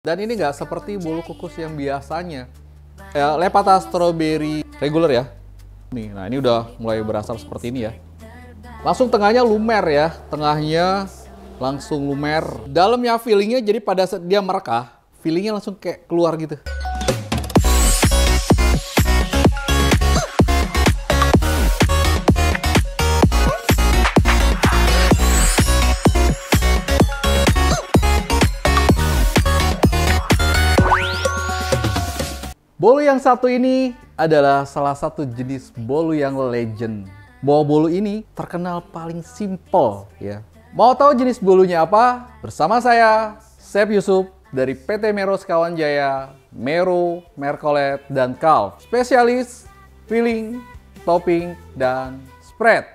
Dan ini nggak seperti bolu kukus yang biasanya. Lepata strawberry regular ya. Nih, nah ini udah mulai berasap seperti ini ya. Langsung tengahnya lumer ya, tengahnya langsung lumer. Dalamnya fillingnya jadi pada saat dia merekah, fillingnya langsung kayak keluar gitu. Bolu yang satu ini adalah salah satu jenis bolu yang legend. Bolu ini terkenal paling simple ya. Mau tahu jenis bolunya apa? Bersama saya, Chef Yusuf dari PT Mero Sekawan Jaya, Mero, Mercolet, dan Calv. Spesialis filling, topping, dan spread.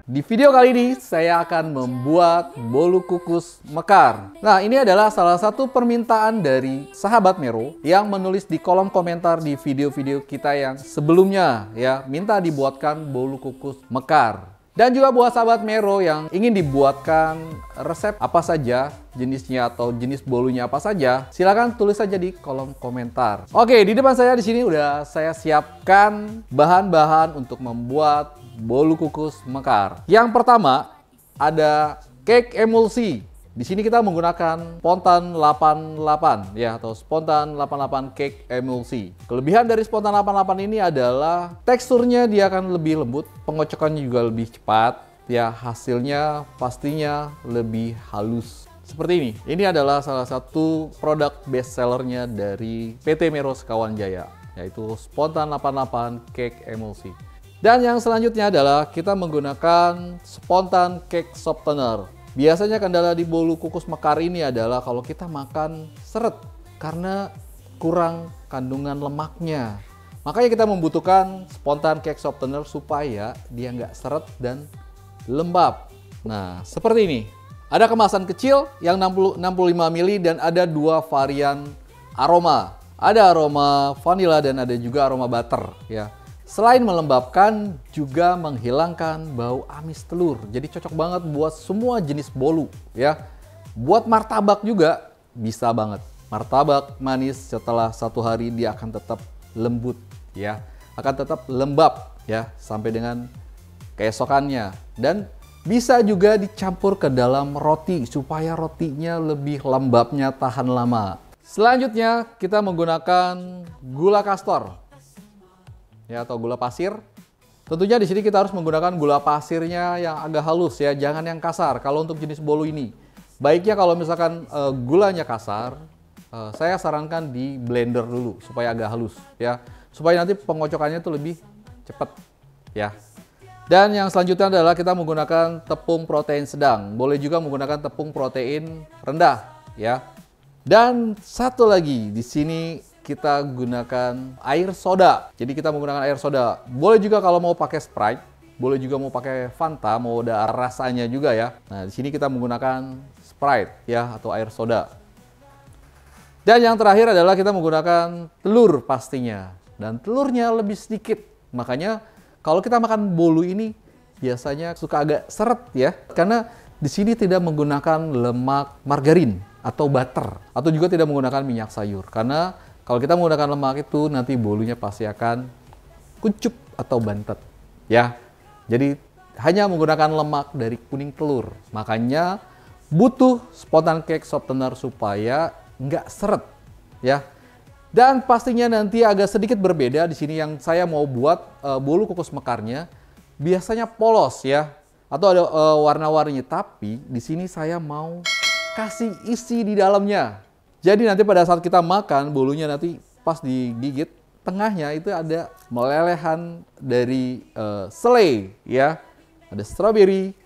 Di video kali ini saya akan membuat bolu kukus mekar. Nah, ini adalah salah satu permintaan dari sahabat Mero yang menulis di kolom komentar di video-video kita yang sebelumnya ya, minta dibuatkan bolu kukus mekar. Dan juga buat sahabat Mero yang ingin dibuatkan resep apa saja jenisnya atau jenis bolunya apa saja, silakan tulis saja di kolom komentar. Oke, di depan saya di sini udah saya siapkan bahan-bahan untuk membuat bolu kukus mekar. Yang pertama ada cake emulsi. Di sini kita menggunakan spontan 88 ya, atau spontan 88 cake emulsi. Kelebihan dari spontan 88 ini adalah teksturnya dia akan lebih lembut, pengocokannya juga lebih cepat ya, hasilnya pastinya lebih halus. Seperti ini. Ini adalah salah satu produk best sellernya dari PT Mero Sekawan Jaya, yaitu spontan 88 cake emulsi. Dan yang selanjutnya adalah kita menggunakan spontan cake softener. Biasanya kendala di bolu kukus mekar ini adalah kalau kita makan seret karena kurang kandungan lemaknya. Makanya kita membutuhkan spontan cake softener supaya dia nggak seret dan lembab. Nah, seperti ini. Ada kemasan kecil yang 65 ml dan ada dua varian aroma. Ada aroma vanilla dan ada juga aroma butter ya. Selain melembabkan, juga menghilangkan bau amis telur. Jadi cocok banget buat semua jenis bolu ya. Buat martabak juga bisa banget. Martabak manis setelah 1 hari dia akan tetap lembut ya. Akan tetap lembab ya sampai dengan keesokannya. Dan bisa juga dicampur ke dalam roti supaya rotinya lebih lembabnya tahan lama. Selanjutnya kita menggunakan gula kastor ya, atau gula pasir. Tentunya di sini kita harus menggunakan gula pasirnya yang agak halus ya, jangan yang kasar. Kalau untuk jenis bolu ini, baiknya kalau misalkan gulanya kasar, saya sarankan di blender dulu supaya agak halus ya, supaya nanti pengocokannya itu lebih cepat ya. Dan yang selanjutnya adalah kita menggunakan tepung protein sedang. Boleh juga menggunakan tepung protein rendah ya. Dan satu lagi di sini kita gunakan air soda. Jadi kita menggunakan air soda. Boleh juga kalau mau pakai Sprite, boleh juga mau pakai Fanta, mau ada rasanya juga ya. Nah, di sini kita menggunakan Sprite ya, atau air soda. Dan yang terakhir adalah kita menggunakan telur pastinya. Dan telurnya lebih sedikit. Makanya kalau kita makan bolu ini biasanya suka agak seret ya. Karena di sini tidak menggunakan lemak margarin atau butter, atau juga tidak menggunakan minyak sayur. Karena kalau kita menggunakan lemak itu nanti bolunya pasti akan kuncup atau bantet ya. Jadi hanya menggunakan lemak dari kuning telur. Makanya butuh spontan cake softener supaya nggak seret ya. Dan pastinya nanti agak sedikit berbeda di sini yang saya mau buat bolu kukus mekarnya biasanya polos ya, atau ada warna-warninya, tapi di sini saya mau kasih isi di dalamnya. Jadi nanti pada saat kita makan, bolunya nanti pas digigit, tengahnya itu ada melelehan dari selai ya. Ada strawberry,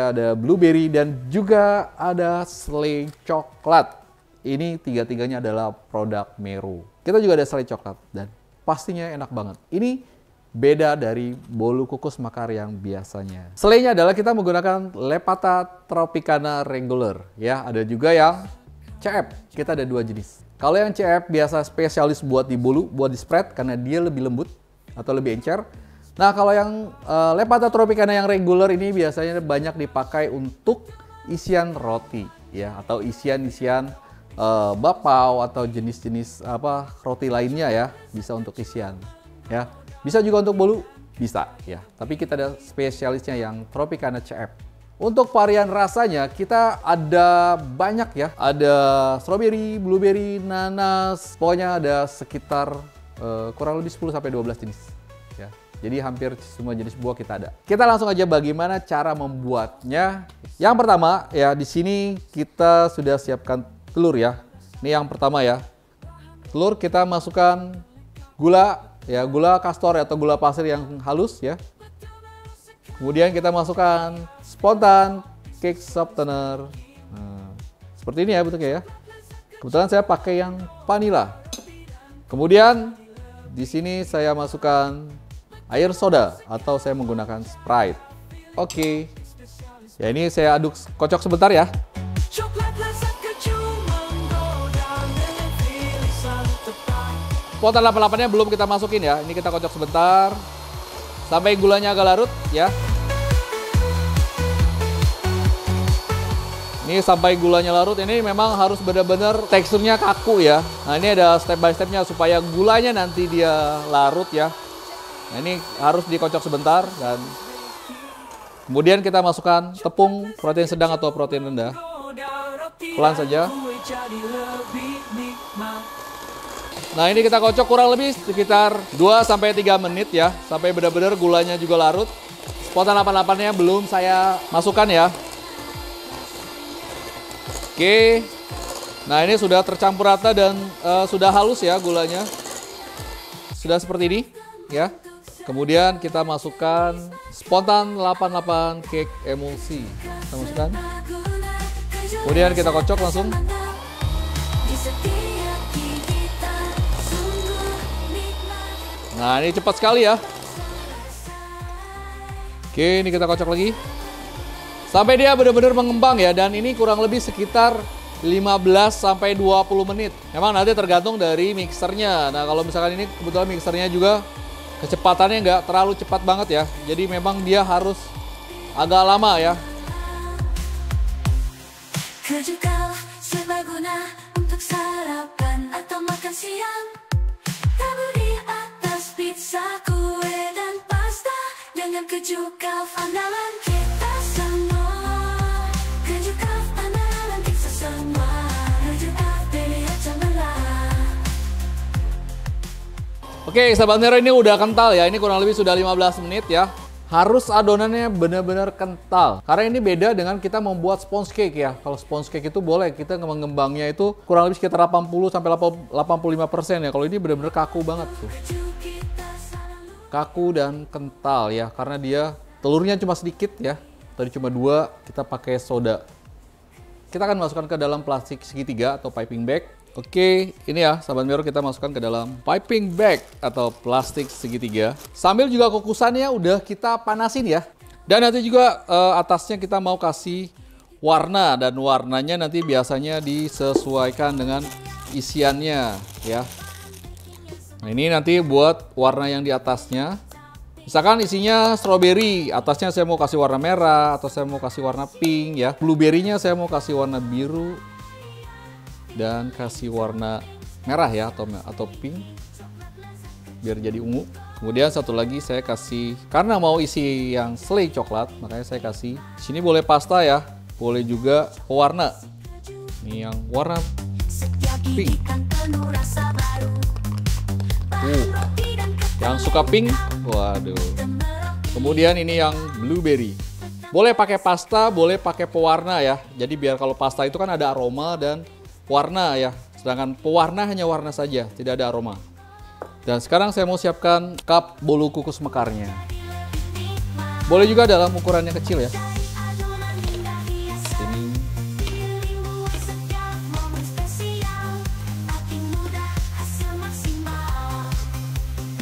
ada blueberry, dan juga ada selai coklat. Ini tiga-tiganya adalah produk Mero. Kita juga ada selai coklat dan pastinya enak banget. Ini beda dari bolu kukus mekar yang biasanya. Selainya adalah kita menggunakan Lepata tropicana regular ya. Ada juga yang CF, kita ada 2 jenis. Kalau yang CF biasa spesialis buat di bolu, buat di spread karena dia lebih lembut atau lebih encer. Nah, kalau yang Lepata tropicana yang regular ini biasanya banyak dipakai untuk isian roti ya, atau isian-isian bakpao atau jenis-jenis roti lainnya ya, bisa untuk isian ya. Bisa juga untuk bolu, bisa ya. Tapi kita ada spesialisnya yang Tropicana CF. Untuk varian rasanya kita ada banyak ya. Ada strawberry, blueberry, nanas, pokoknya ada sekitar kurang lebih 10 sampai 12 jenis ya. Jadi hampir semua jenis buah kita ada. Kita langsung aja bagaimana cara membuatnya. Yang pertama ya, di sini kita sudah siapkan telur ya. Ini yang pertama ya. Telur kita masukkan gula ya, gula kastor atau gula pasir yang halus ya. Kemudian kita masukkan spontan cake softener. Nah, seperti ini ya bentuknya ya. Kebetulan saya pakai yang vanilla. Kemudian di sini saya masukkan air soda atau saya menggunakan Sprite. Oke. Ya, ini saya aduk kocok sebentar ya. Spontan 88-nya belum kita masukin ya. Ini kita kocok sebentar sampai gulanya agak larut ya. Ini sampai gulanya larut, ini memang harus benar-benar teksturnya kaku ya. Nah, ini ada step by stepnya supaya gulanya nanti dia larut ya. Nah, ini harus dikocok sebentar dan kemudian kita masukkan tepung protein sedang atau protein rendah. Pelan saja. Nah, ini kita kocok kurang lebih sekitar 2-3 menit ya, sampai benar-benar gulanya juga larut. Spontan 88-nya belum saya masukkan ya. Oke. Nah, ini sudah tercampur rata dan sudah halus ya gulanya. Sudah seperti ini ya. Kemudian kita masukkan spontan 88 cake emulsi. Kita masukkan. Kemudian kita kocok langsung. Nah, ini cepat sekali ya. Oke, ini kita kocok lagi. Sampai dia benar-benar mengembang ya. Dan ini kurang lebih sekitar 15 sampai 20 menit. Memang nanti tergantung dari mixernya. Nah, kalau misalkan ini kebetulan mixernya juga kecepatannya nggak terlalu cepat banget ya. Jadi memang dia harus agak lama ya. Kejukalah serbaguna untuk sarapan atau makan siang. Tabuh di atas pizza, kue dan pasta dengan keju kalf andalan kita semua. Keju kalf andalan kita semua. Keju kalf pilihan cemerlang. Oke, sahabat Mero, ini udah kental ya. Ini kurang lebih sudah 15 menit ya. Harus adonannya benar-benar kental. Karena ini beda dengan kita membuat sponge cake ya. Kalau sponge cake itu boleh kita mengembangnya itu kurang lebih sekitar 80 sampai 85% ya. Kalau ini benar-benar kaku banget tuh. Kaku dan kental ya, karena dia telurnya cuma sedikit ya. Tadi cuma 2, kita pakai soda. Kita akan masukkan ke dalam plastik segitiga atau piping bag. Oke, ini ya sahabat Mero, kita masukkan ke dalam piping bag atau plastik segitiga. Sambil juga kukusannya udah kita panasin ya. Dan nanti juga atasnya kita mau kasih warna, dan warnanya nanti biasanya disesuaikan dengan isiannya ya. Nah, ini nanti buat warna yang di atasnya. Misalkan isinya strawberry, atasnya saya mau kasih warna merah atau saya mau kasih warna pink ya. Blueberry-nya saya mau kasih warna biru dan kasih warna merah ya, atau pink biar jadi ungu. Kemudian satu lagi saya kasih, karena mau isi yang selai coklat, makanya saya kasih sini boleh pasta ya, boleh juga pewarna. Ini yang warna pink. Yang suka pink, waduh. Kemudian ini yang blueberry. Boleh pakai pasta, boleh pakai pewarna ya. Jadi biar kalau pasta itu kan ada aroma dan warna ya, sedangkan pewarna hanya warna saja, tidak ada aroma. Dan sekarang saya mau siapkan cup bolu kukus mekarnya. Boleh juga dalam ukuran yang kecil ya. Ini.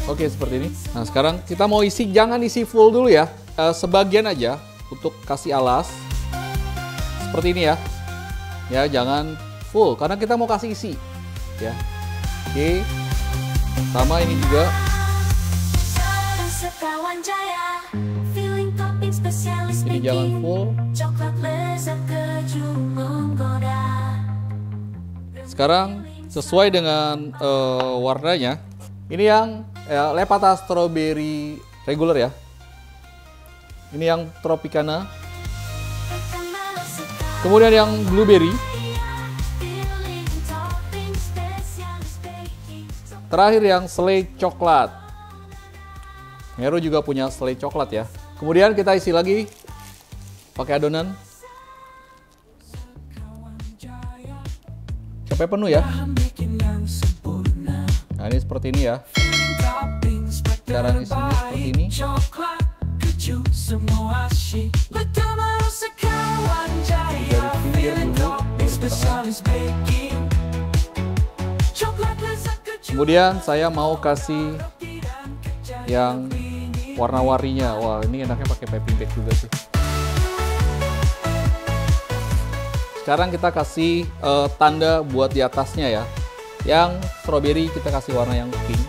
Oke, seperti ini. Nah, sekarang kita mau isi, jangan isi full dulu ya, sebagian aja untuk kasih alas. Seperti ini ya. Ya, jangan full karena kita mau kasih isi ya. Oke, sama ini juga. Ini jangan full. keju menggoda. Sekarang sesuai dengan warnanya, ini yang Lepata strawberry regular ya. Ini yang Tropicana. Kemudian yang blueberry. Terakhir yang selai coklat. Meru juga punya selai coklat ya. Kemudian kita isi lagi pakai adonan. Sampai penuh ya. Nah ini seperti ini ya. Cara isinya seperti ini. Dari pinggir dulu. Kemudian saya mau kasih yang warna-warninya. Wah ini enaknya pakai piping bag juga sih. Sekarang kita kasih tanda buat di atasnya ya. Yang strawberry kita kasih warna yang pink.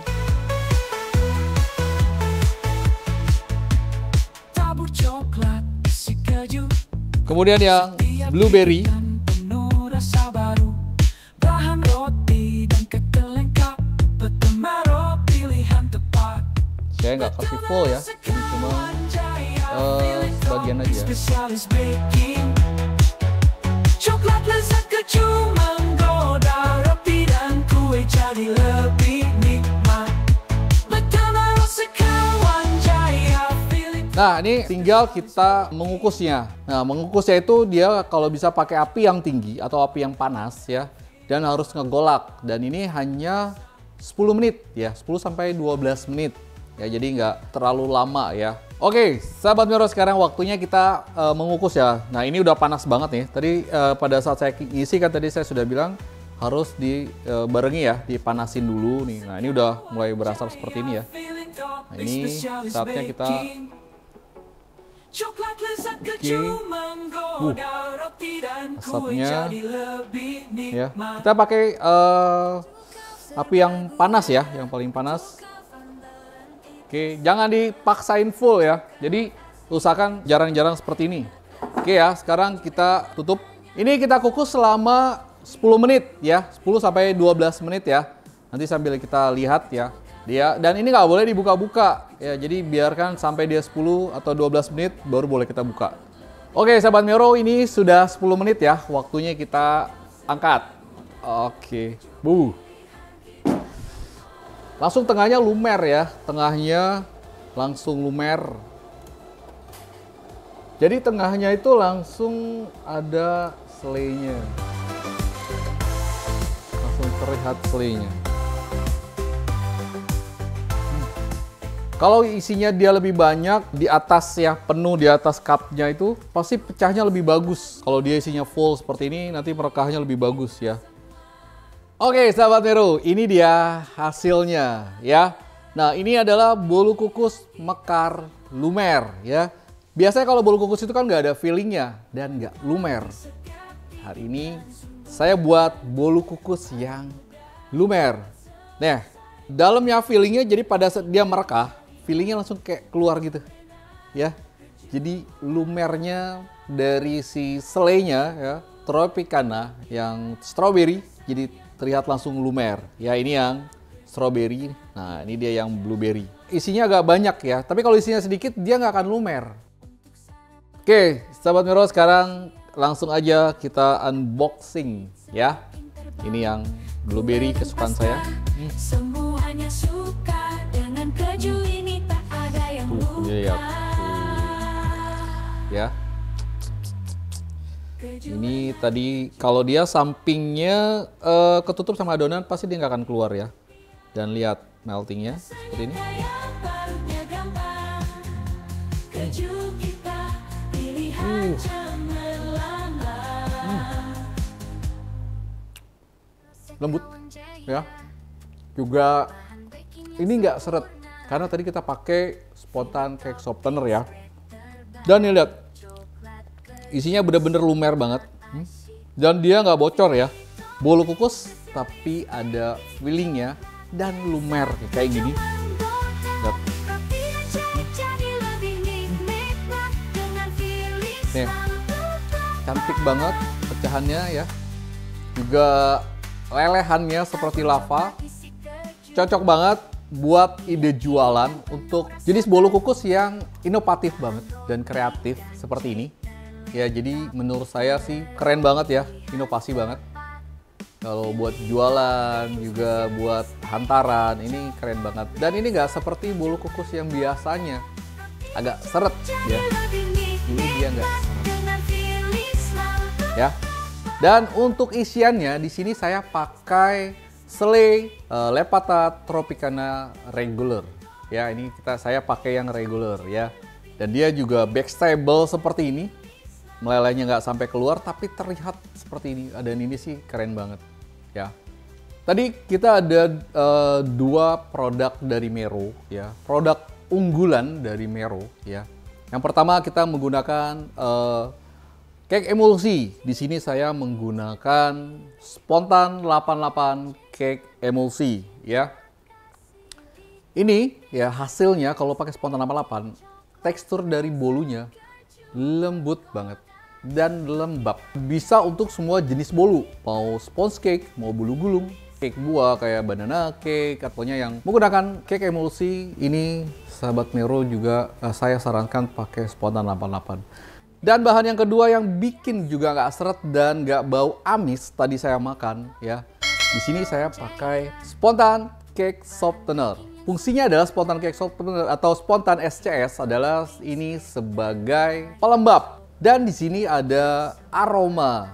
Kemudian yang blueberry. Saya nggak kasih full ya, jadi cuma sebagian aja. Coklat lezat keju menggoda, roti dan kue jadi lebih nikmat. Betama rasa kawan jaya. Nah ini tinggal kita mengukusnya. Nah mengukusnya itu dia kalau bisa pakai api yang tinggi atau api yang panas ya. Dan harus ngegolak. Dan ini hanya 10 menit ya, 10-12 menit. Ya jadi nggak terlalu lama ya. Oke, sahabat Mero, sekarang waktunya kita mengukus ya. Nah ini udah panas banget nih. Tadi pada saat saya ngisi kan tadi saya sudah bilang harus dibarengi ya, dipanasin dulu nih. Nah ini udah mulai berasap seperti ini ya. Nah ini saatnya kita asapnya ya. Kita pakai api yang panas ya, yang paling panas. Oke, jangan dipaksain full ya. Jadi usahakan jarang-jarang seperti ini. Oke ya, sekarang kita tutup. Ini kita kukus selama 10 menit ya, 10-12 menit ya. Nanti sambil kita lihat ya. Dan ini nggak boleh dibuka-buka ya. Jadi biarkan sampai dia 10 atau 12 menit baru boleh kita buka. Oke, sahabat Mero, ini sudah 10 menit ya. Waktunya kita angkat. Oke. Langsung tengahnya lumer ya, tengahnya langsung lumer. Jadi tengahnya itu langsung ada selainya. Langsung terlihat selainya. Kalau isinya dia lebih banyak di atas ya, penuh di atas cupnya itu, pasti pecahnya lebih bagus. Kalau dia isinya full seperti ini, nanti merekahnya lebih bagus ya. Oke, sahabat Mero, ini dia hasilnya ya. Nah, ini adalah bolu kukus mekar lumer ya. Biasanya kalau bolu kukus itu kan nggak ada fillingnya dan nggak lumer. Hari ini saya buat bolu kukus yang lumer. Nah, dalamnya fillingnya jadi pada saat dia merekah, fillingnya langsung kayak keluar gitu ya. Jadi lumernya dari si selainya ya, Tropicana yang strawberry jadi terlihat langsung lumer. Ya ini yang strawberry, nah ini dia yang blueberry. Isinya agak banyak ya, tapi kalau isinya sedikit dia nggak akan lumer. Oke, sahabat Mero, sekarang langsung aja kita unboxing ya. Ini yang blueberry kesukaan saya. Semuanya suka dengan keju ini, tak ada yang lupa. Ya. Ini tadi kalau dia sampingnya ketutup sama adonan pasti dia nggak akan keluar ya. Dan lihat meltingnya seperti ini. Lembut ya. Juga ini nggak seret karena tadi kita pakai spontan cake softener ya. Dan nih lihat. Isinya bener-bener lumer banget. Dan dia nggak bocor ya. Bolu kukus tapi ada fillingnya dan lumer kayak gini. Lihat. Nih, cantik banget pecahannya ya. Juga lelehannya seperti lava. Cocok banget buat ide jualan untuk jenis bolu kukus yang inovatif banget dan kreatif seperti ini. Ya, jadi menurut saya sih keren banget ya, inovasi banget. Kalau buat jualan, juga buat hantaran, ini keren banget. Dan ini nggak seperti bolu kukus yang biasanya, agak seret ya. Ini dia nggak seret. Ya. Dan untuk isiannya di sini saya pakai selai Lepata Tropicana regular. Ya, ini saya pakai yang regular ya. Dan dia juga backstable seperti ini. Melelehnya nggak sampai keluar tapi terlihat seperti ini. Dan ini sih keren banget ya. Tadi kita ada dua produk dari Mero ya. Produk unggulan dari Mero ya. Yang pertama kita menggunakan cake emulsi. Di sini saya menggunakan Spontan 88 cake emulsi ya. Ini ya hasilnya kalau pakai Spontan 88, tekstur dari bolunya lembut banget dan lembab. Bisa untuk semua jenis bolu, mau sponge cake, mau bolu gulung, cake buah kayak banana cake, ataunya yang menggunakan cake emulsi. Ini sahabat Mero juga saya sarankan pakai Spontan 88. Dan bahan yang kedua yang bikin juga nggak seret dan nggak bau amis tadi saya makan ya. Di sini saya pakai Spontan Cake Softener. Fungsinya adalah Spontan Cake Softener atau Spontan SCS adalah ini sebagai pelembab. Dan di sini ada aroma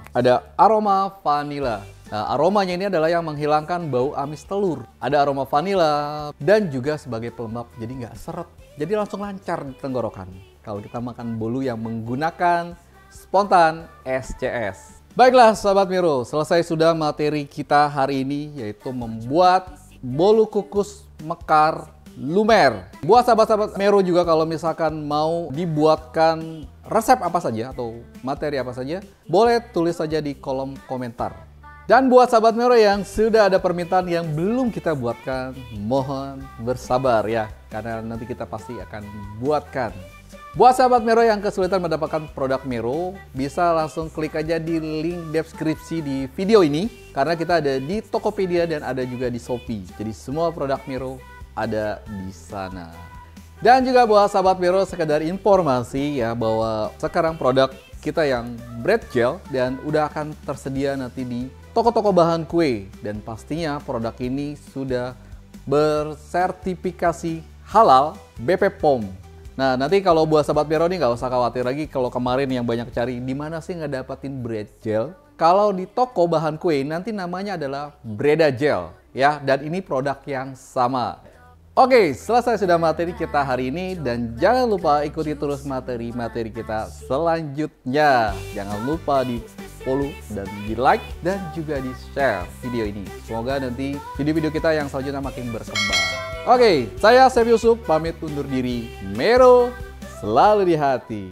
vanila. Nah, aromanya ini adalah yang menghilangkan bau amis telur. Ada aroma vanila dan juga sebagai pelembab, jadi nggak seret. Jadi langsung lancar di tenggorokan kalau kita makan bolu yang menggunakan Spontan SCS. Baiklah sahabat Mero, selesai sudah materi kita hari ini, yaitu membuat bolu kukus mekar lumer. Buat sahabat-sahabat Mero juga kalau misalkan mau dibuatkan resep apa saja atau materi apa saja, boleh tulis saja di kolom komentar. Dan buat sahabat Mero yang sudah ada permintaan yang belum kita buatkan, mohon bersabar ya, karena nanti kita pasti akan buatkan. Buat sahabat Mero yang kesulitan mendapatkan produk Mero, bisa langsung klik aja di link deskripsi di video ini, karena kita ada di Tokopedia dan ada juga di Shopee. Jadi semua produk Mero ada di sana. Dan juga buat sahabat Mero sekedar informasi ya, bahwa sekarang produk kita yang bread gel dan udah akan tersedia nanti di toko-toko bahan kue, dan pastinya produk ini sudah bersertifikasi halal BP POM. Nah, nanti kalau buat sahabat Mero nih nggak usah khawatir lagi kalau kemarin yang banyak cari di mana sih nggak dapatin bread gel. Kalau di toko bahan kue nanti namanya adalah Breda Gel ya, dan ini produk yang sama. Oke, selesai sudah materi kita hari ini, dan jangan lupa ikuti terus materi-materi kita selanjutnya. Jangan lupa di follow dan di like dan juga di share video ini. Semoga nanti video-video kita yang selanjutnya makin berkembang. Oke, saya Chef Yusuf pamit undur diri. Mero selalu di hati.